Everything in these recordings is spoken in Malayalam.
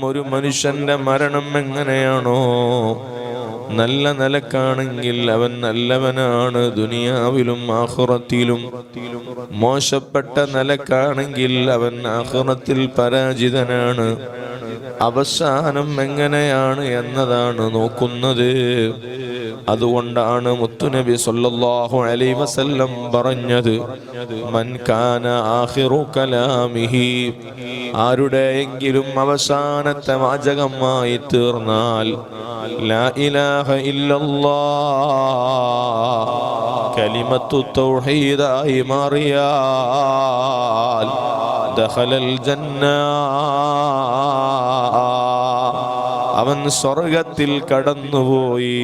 ഒരു മനുഷ്യന്റെ മരണം എങ്ങനെയാണോ നല്ല നിലക്കാണെങ്കിൽ അവൻ നല്ലവനാണ് ദുനിയാവിലും ആഖിറത്തിലും, മോശപ്പെട്ട നിലക്കാണെങ്കിൽ അവൻ ആഖിറത്തിൽ പരാജിതനാണ്. അവസാനം എങ്ങനെയാണ് എന്നതാണ് നോക്കുന്നത്. അതുകൊണ്ടാണ് മുത്തുനബി സല്ലല്ലാഹു അലൈഹി വസല്ലം പറഞ്ഞത്, മൻ കാന ആഖിറു കലാമിഹി, ആരുടെയെങ്കിലും അവസാനത്തെ വാചകമായി തീർന്നാൽ ലാ ഇലാഹ ഇല്ലല്ലാഹ്, കലിമത്തു തൗഹീദായി മാറിയാൽ ദഖലൽ ജന്ന, അവൻ സ്വർഗത്തിൽ കടന്നുപോയി.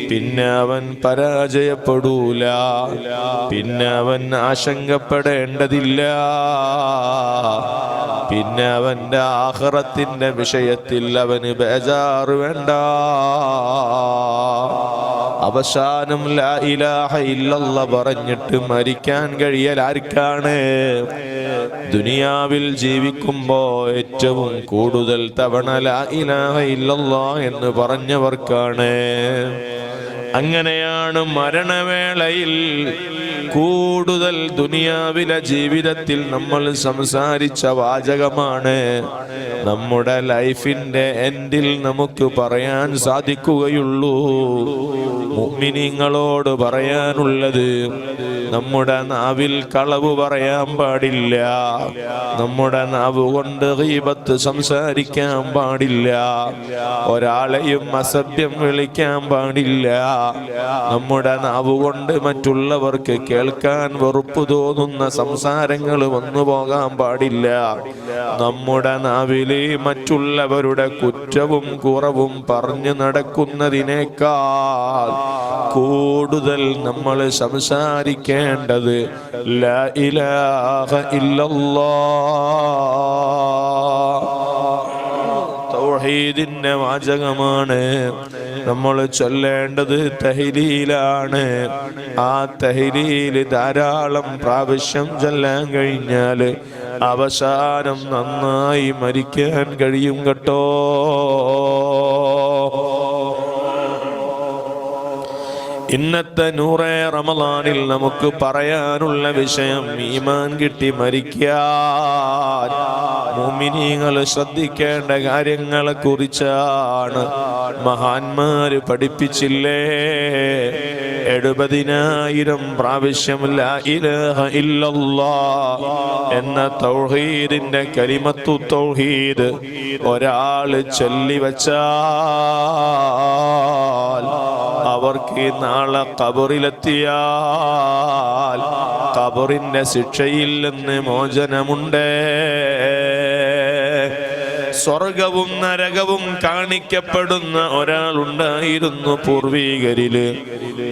പിന്നെ അവൻ പരാജയപ്പെടൂല, പിന്നെ അവൻ ആശങ്കപ്പെടേണ്ടതില്ല, പിന്നെ അവന്റെ ആഖിറത്തിന്റെ വിഷയത്തിൽ അവന് ബേജാറ് വേണ്ട. അവസാനം ലാ ഇലാഹ ഇല്ലല്ലാഹ് പറഞ്ഞിട്ട് മരിക്കാൻ കഴിയൽ ആർക്കാണ്? ദുനിയാവിൽ ജീവിക്കുമ്പോ ഏറ്റവും കൂടുതൽ തവണ ലാ ഇലാഹ ഇല്ലല്ലാഹ് എന്ന് പറഞ്ഞവർക്കാണ്. അങ്ങനെയാണ് മരണവേളയിൽ കൂടുതൽ ദുനിയാവിലെ ജീവിതത്തിൽ നമ്മൾ സംസാരിച്ച വാചകമാണ് നമ്മുടെ ലൈഫിന്റെ എൻഡിൽ നമുക്ക് പറയാൻ സാധിക്കുകയുള്ളൂ. മുഅ്മിനീങ്ങളോട് പറയാനുള്ളത്, നമ്മുടെ നാവിൽ കളവ് പറയാൻ പാടില്ല, നമ്മുടെ നാവ് കൊണ്ട് ഗീബത്ത് സംസാരിക്കാൻ പാടില്ല, ഒരാളെയും അസഭ്യം വിളിക്കാൻ പാടില്ല, നമ്മുടെ നാവ് കൊണ്ട് മറ്റുള്ളവർക്ക് കേൾക്കാൻ വെറുപ്പ് തോന്നുന്ന സംസാരങ്ങൾ വന്നു പോകാൻ പാടില്ല. നമ്മുടെ നാവില് മറ്റുള്ളവരുടെ കുറ്റവും കുറവും പറഞ്ഞു നടക്കുന്നതിനേക്കാൾ കൂടുതൽ നമ്മൾ സംസാരിക്കേണ്ടത് ലാ ഇലാഹ ഇല്ലല്ലാഹ്, തൗഹീദിന്റെ വാചകമാണ്. നമ്മൾ ചൊല്ലേണ്ടത് തഹ്ലീലാണ്. ആ തഹ്ലീല് ധാരാളം പ്രാവശ്യം ചൊല്ലാൻ കഴിഞ്ഞാൽ അവസാനം നന്നായി മരിക്കാൻ കഴിയും കേട്ടോ. ഇന്നത്തെ നൂറേ റമളാനിൽ നമുക്ക് പറയാനുള്ള വിഷയം ഈമാൻ കിട്ടി മരിക്കാൻ മുഅ്മിനീങ്ങൾ ശ്രദ്ധിക്കേണ്ട കാര്യങ്ങളെ കുറിച്ചാണ്. മഹാന്മാര് പഠിപ്പിച്ചില്ലേ, 70,000 പ്രാവശ്യം ലാ ഇലാഹ ഇല്ലല്ലാഹ് എന്ന തൗഹീദിന്റെ കലിമത്തു തൗഹീദ് ഒരാൾ ചൊല്ലിവച്ചാൽ അവർക്ക് നാളെ ഖബറിലെത്തിയാൽ ഖബറിന്റെ ശിക്ഷയിൽ നിന്ന് മോചനമുണ്ട്. സ്വർഗവും നരകവും കാണിക്കപ്പെടുന്ന ഒരാളുണ്ടായിരുന്നു പൂർവീകരില്.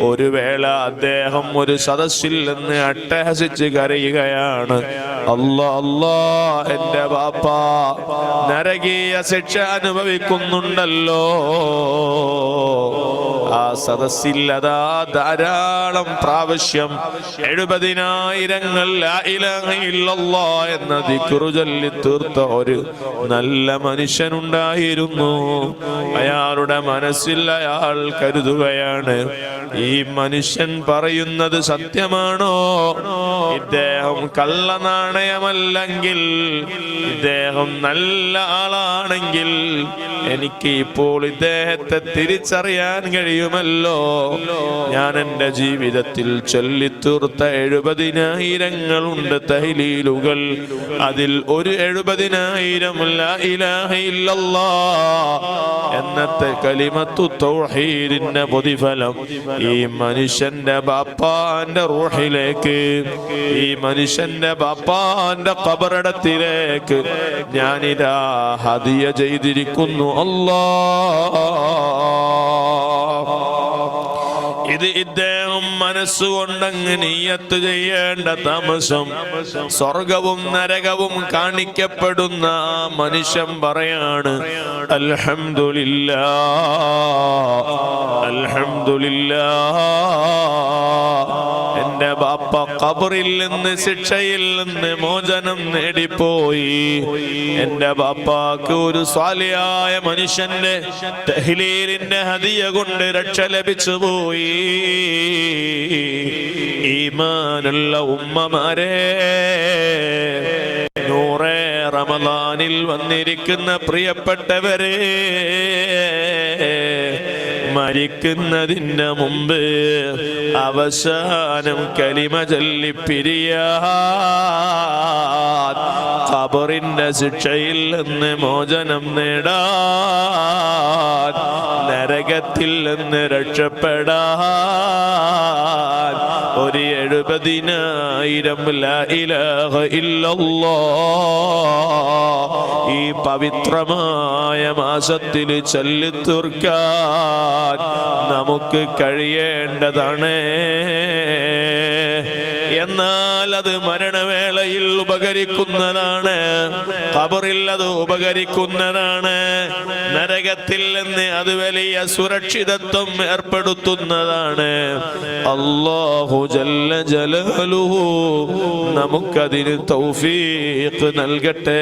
ഒരു വേള അദ്ദേഹം ഒരു സദസ്സിൽ നിന്ന് അട്ടഹസിച്ച് കരയുകയാണ്, അല്ലാ അല്ലാ, എന്റെ ബാപ്പ നരകീയ ശിക്ഷ അനുഭവിക്കുന്നുണ്ടല്ലോ. ആ സദസ്സിൽ അതാ ധാരാളം പ്രാവശ്യം 70,000 ലാ ഇലാഹ ഇല്ലല്ലാഹ് എന്ന ദിക്റ് ചൊല്ലി തീർത്ത ഒരു നല്ല മനുഷ്യനുണ്ടായിരുന്നു. അയാളുടെ മനസ്സിൽ അയാൾ കരുതുകയാണ്, ഈ മനുഷ്യൻ പറയുന്നത് സത്യമാണോ? ഇദ്ദേഹം കള്ളനാണയമല്ലെങ്കിൽ, ഇദ്ദേഹം നല്ല ആളാണെങ്കിൽ എനിക്ക് ഇപ്പോൾ ഇദ്ദേഹത്തെ തിരിച്ചറിയാൻ കഴിയുമല്ലോ. ഞാൻ എൻ്റെ ജീവിതത്തിൽ ചൊല്ലിത്തീർത്ത 70,000 ഉണ്ട് തഹ്ലീലുകൾ. അതിൽ ഒരു 70,000 ലാ ഇലാഹ ഇല്ലല്ലാഹ് എന്നത്തെ കലിമത്തു തൗഹീദിന്റെ പ്രതിഫലം ഈ മനുഷ്യന്റെ ബാപ്പാന്റെ റൂഹിലേക്ക്, ഈ മനുഷ്യന്റെ ബാപ്പാന്റെ ഖബറിടത്തിലേക്ക് ഞാനിതാ ഹദിയ ചെയ്തിരിക്കുന്നു. അല്ലാഹ്, ഇത് ഇദ്ദേഹം മനസ്സുകൊണ്ടങ്ങ് നിയ്യത്ത് ചെയ്യേണ്ട താമസം. സ്വർഗവും നരകവും കാണിക്കപ്പെടുന്ന ആ മനുഷ്യൻ പറയാണ്, അൽഹംദുലില്ലാഹ്, അൽഹംദുലില്ലാഹ്, എന്റെ ബാപ്പ ഖബറിൽ നിന്ന് ശിക്ഷയിൽ നിന്ന് മോചനം നേടിപ്പോയി. എന്റെ ബാപ്പാക്ക് ഒരു സ്വാലിഹായ മനുഷ്യന്റെ തഹ്ലീലിന്റെ ഹദിയ കൊണ്ട് രക്ഷ ലഭിച്ചു പോയി. ഈമാനുള്ള ഉമ്മമാരെ, നൂറേ റമദാനിൽ വന്നിരിക്കുന്ന പ്രിയപ്പെട്ടവരെ, മരിക്കുന്നതിന് മുമ്പ് അവസാനം കലിമ ചൊല്ലി പിരിയാൻ, ഖബറിന്റെ ശിക്ഷയിൽ നിന്ന് മോചനം നേടാൻ, നരകത്തിൽ നിന്ന് രക്ഷപ്പെടാൻ ഒരു 70,000 ലാ ഇലാഹ ഇല്ലല്ലാഹ് ഈ പവിത്രമായ മാസത്തിൽ ചൊല്ലിത്തീർക്കാൻ നമുക്ക് കഴിയേണ്ടതാണ്. എന്നാൽ അത് മരണവേളയിൽ ഉപകരിക്കുന്നതാണ്, ഖബറിൽ അത് ഉപകരിക്കുന്നതാണ്, നരകത്തിൽ നിന്ന് അത് വലിയ സുരക്ഷിതത്വം ഏർപ്പെടുത്തുന്നതാണ്. അല്ലാഹു ജല്ല ജലാലുഹു നമുക്കതിന് തൗഫീഖ് നൽകട്ടെ.